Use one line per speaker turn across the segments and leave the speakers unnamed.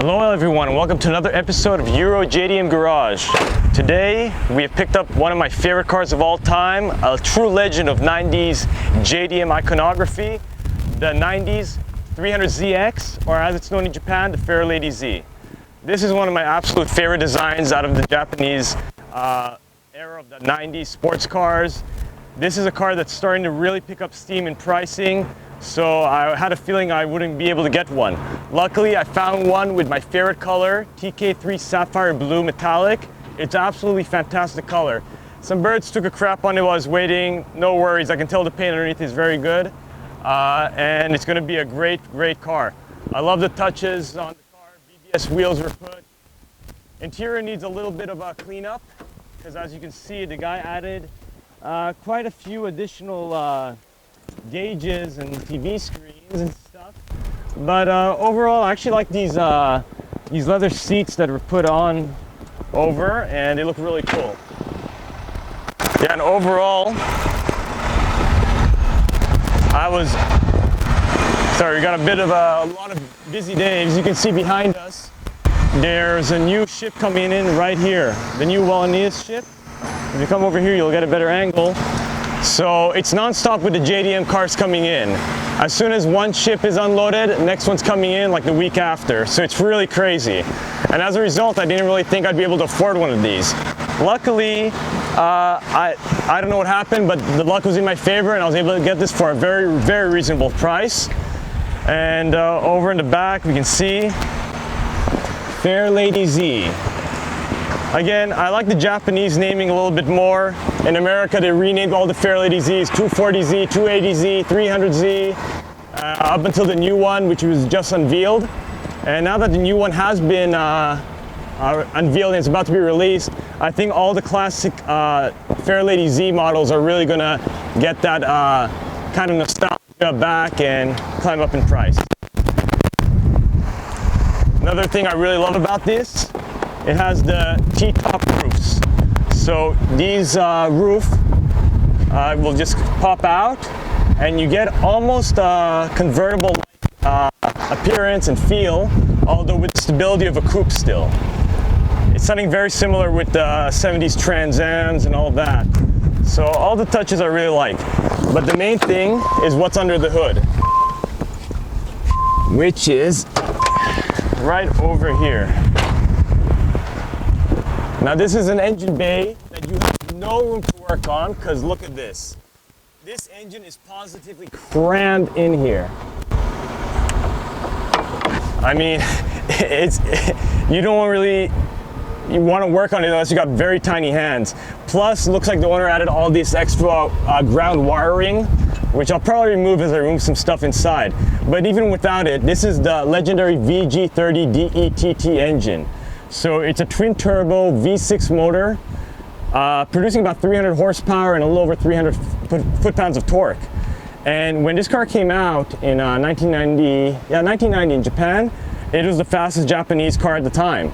Hello everyone, and welcome to another episode of Euro JDM Garage. Today we have picked up one of my favorite cars of all time, a true legend of 90s JDM iconography, the 90s 300ZX, or as it's known in Japan, the Fairlady Z. This is one of my absolute favorite designs out of the Japanese era of the 90s sports cars. This is a car that's starting to really pick up steam in pricing. So I had a feeling I wouldn't be able to get one. Luckily, I found one with my favorite color, TK3 Sapphire Blue Metallic. It's absolutely fantastic color. Some birds took a crap on it while I was waiting. No worries, I can tell the paint underneath is very good. And it's gonna be a great car. I love the touches on the car. BBS wheels were put. Interior needs a little bit of a cleanup, because as you can see, the guy added quite a few additional gauges and TV screens and stuff, but overall I actually like these leather seats that were put on over, and they look really cool. Yeah, and overall we got a lot of busy days. You can see behind us there's a new ship coming in right here, the new Wallenius ship. If you come over here you'll get a better angle. So it's non-stop with the JDM cars coming in. As soon as one ship is unloaded, next one's coming in like the week after. So it's really crazy. And as a result, I didn't really think I'd be able to afford one of these. Luckily, I don't know what happened, but the luck was in my favor and I was able to get this for a very reasonable price. And over in the back, we can see Fairlady Z. Again, I like the Japanese naming a little bit more. In America, they renamed all the Fairlady Zs, 240Z, 280Z, 300Z, up until the new one, which was just unveiled. And now that the new one has been unveiled and it's about to be released, I think all the classic Fairlady Z models are really gonna get that kind of nostalgia back and climb up in price. Another thing I really love about this, it has the T-top roofs. So these roof will just pop out and you get almost a convertible appearance and feel, although with the stability of a coupe still. It's something very similar with the 70s Trans Ams and all that. So all the touches I really like. But the main thing is what's under the hood, which is right over here. Now this is an engine bay that you have no room to work on, because look at this. This engine is positively crammed in here. I mean, you want to work on it unless you got very tiny hands. Plus, it looks like the owner added all this extra ground wiring, which I'll probably remove as I remove some stuff inside. But even without it, this is the legendary VG30 DETT engine. So it's a twin turbo V6 motor, producing about 300 horsepower and a little over 300 foot-pounds of torque. And when this car came out in 1990 in Japan, it was the fastest Japanese car at the time.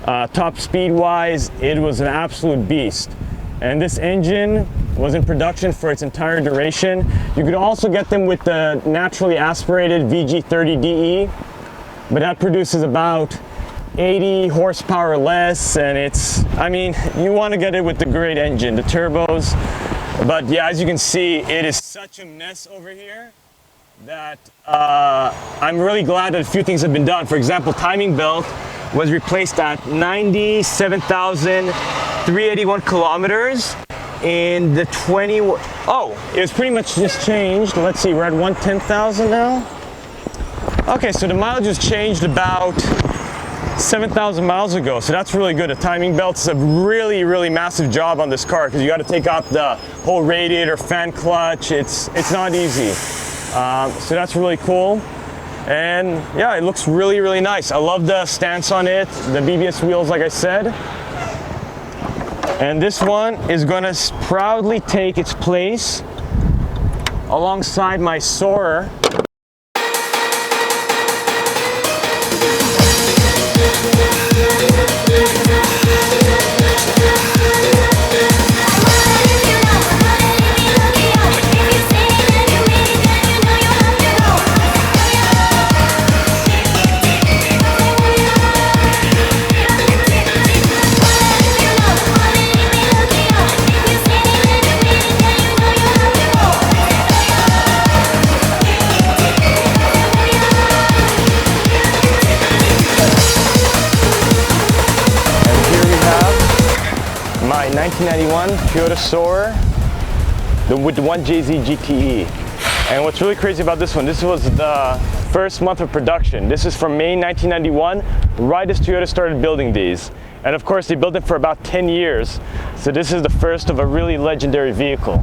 Top speed-wise, it was an absolute beast. And this engine was in production for its entire duration. You could also get them with the naturally aspirated VG30DE, but that produces about 80 horsepower less, and you want to get it with the great engine, the turbos. But yeah, as you can see, it is such a mess over here that I'm really glad that a few things have been done. For example, timing belt was replaced at 97,381 kilometers in the it was pretty much just changed. Let's see, we're at 110,000 now. Okay, so the mileage was changed about 7,000 miles ago, so that's really good. The timing belt's a really massive job on this car, because you got to take out the whole radiator, fan clutch. It's not easy. So that's really cool. And yeah, it looks really nice. I love the stance on it, the BBS wheels, like I said. And this one is gonna proudly take its place alongside my Soarer. 1991 Toyota Soarer with the 1JZ GTE. And what's really crazy about this one, this was the first month of production. This is from May 1991, right as Toyota started building these. And of course, they built it for about 10 years. So this is the first of a really legendary vehicle.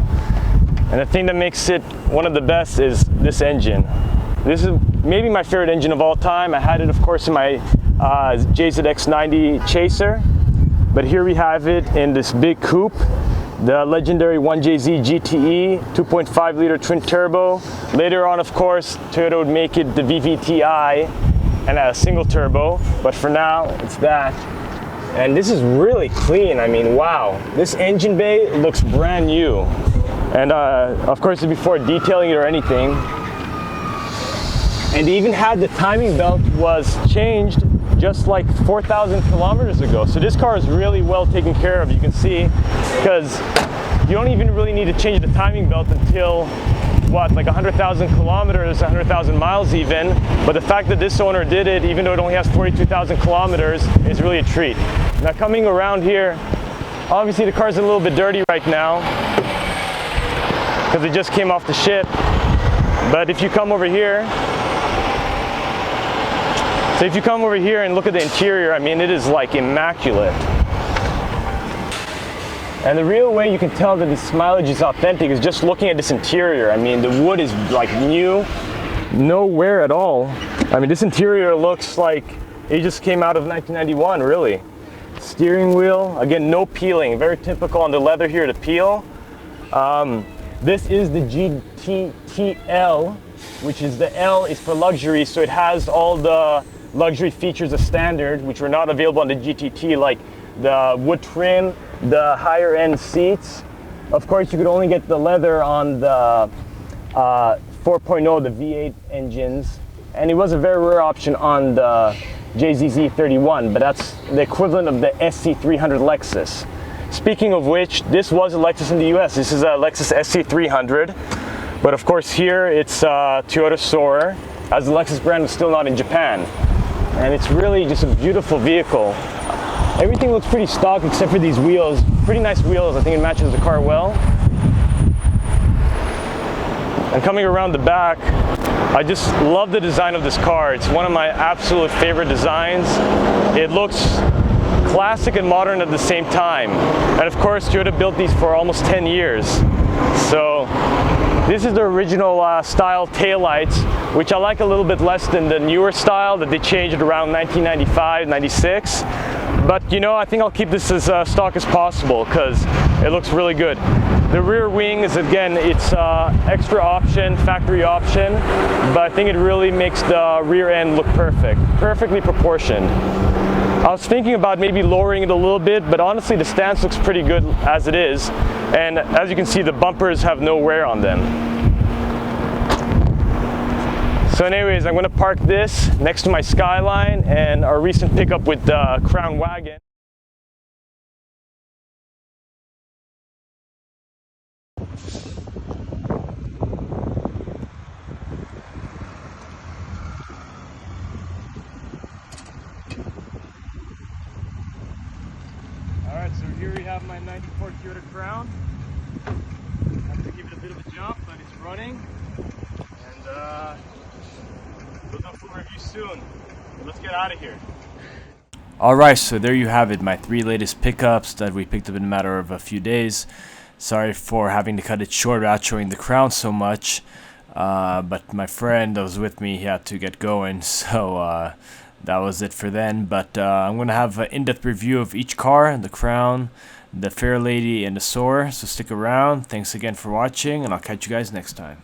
And the thing that makes it one of the best is this engine. This is maybe my favorite engine of all time. I had it, of course, in my JZX90 Chaser. But here we have it in this big coupe, the legendary 1JZ GTE, 2.5 liter twin turbo. Later on, of course, Toyota would make it the VVT-i and a single turbo. But for now, it's that. And this is really clean. I mean, wow. This engine bay looks brand new. And of course, before detailing it or anything. And they even had the timing belt was changed just like 4,000 kilometers ago. So this car is really well taken care of, you can see, because you don't even really need to change the timing belt until what, like 100,000 kilometers, 100,000 miles even. But the fact that this owner did it, even though it only has 42,000 kilometers, is really a treat. Now coming around here, obviously the car's a little bit dirty right now because it just came off the ship. But if you come over here, and look at the interior, I mean, it is like immaculate. And the real way you can tell that this mileage is authentic is just looking at this interior. I mean, the wood is like new, no wear at all. I mean, this interior looks like it just came out of 1991, really. Steering wheel, again, no peeling, very typical on the leather here to peel. This is the GTTL, which is the L is for luxury, so it has all the luxury features as standard, which were not available on the GTT, like the wood trim, the higher end seats. Of course, you could only get the leather on the 4.0, the V8 engines, and it was a very rare option on the JZZ31, but that's the equivalent of the SC300 Lexus. Speaking of which, this was a Lexus in the US. This is a Lexus SC300, but of course here it's a Toyota Soarer, as the Lexus brand was still not in Japan. And it's really just a beautiful vehicle. Everything looks pretty stock except for these wheels. Pretty nice wheels. I think it matches the car well. And coming around the back, I just love the design of this car. It's one of my absolute favorite designs. It looks classic and modern at the same time. And of course, Toyota built these for almost 10 years. So this is the original style taillights, which I like a little bit less than the newer style that they changed around 1995, 96. But you know, I think I'll keep this as stock as possible because it looks really good. The rear wing is, again, it's extra option, factory option, but I think it really makes the rear end look perfect, perfectly proportioned. I was thinking about maybe lowering it a little bit, but honestly the stance looks pretty good as it is. And as you can see, the bumpers have no wear on them. So anyways, I'm going to park this next to my Skyline and our recent pickup with the Crown wagon. Alright, so here we have my 94 Toyota Crown. I have to give it a bit of a jump, but it's running. And we'll go for a review soon. But let's get out of here. Alright, so there you have it, my 3 latest pickups that we picked up in a matter of a few days. Sorry for having to cut it short without showing the Crown so much. But my friend that was with me, he had to get going, so that was it for then. But I'm going to have an in-depth review of each car, the Crown, the Fairlady, and the Soarer. So stick around. Thanks again for watching, and I'll catch you guys next time.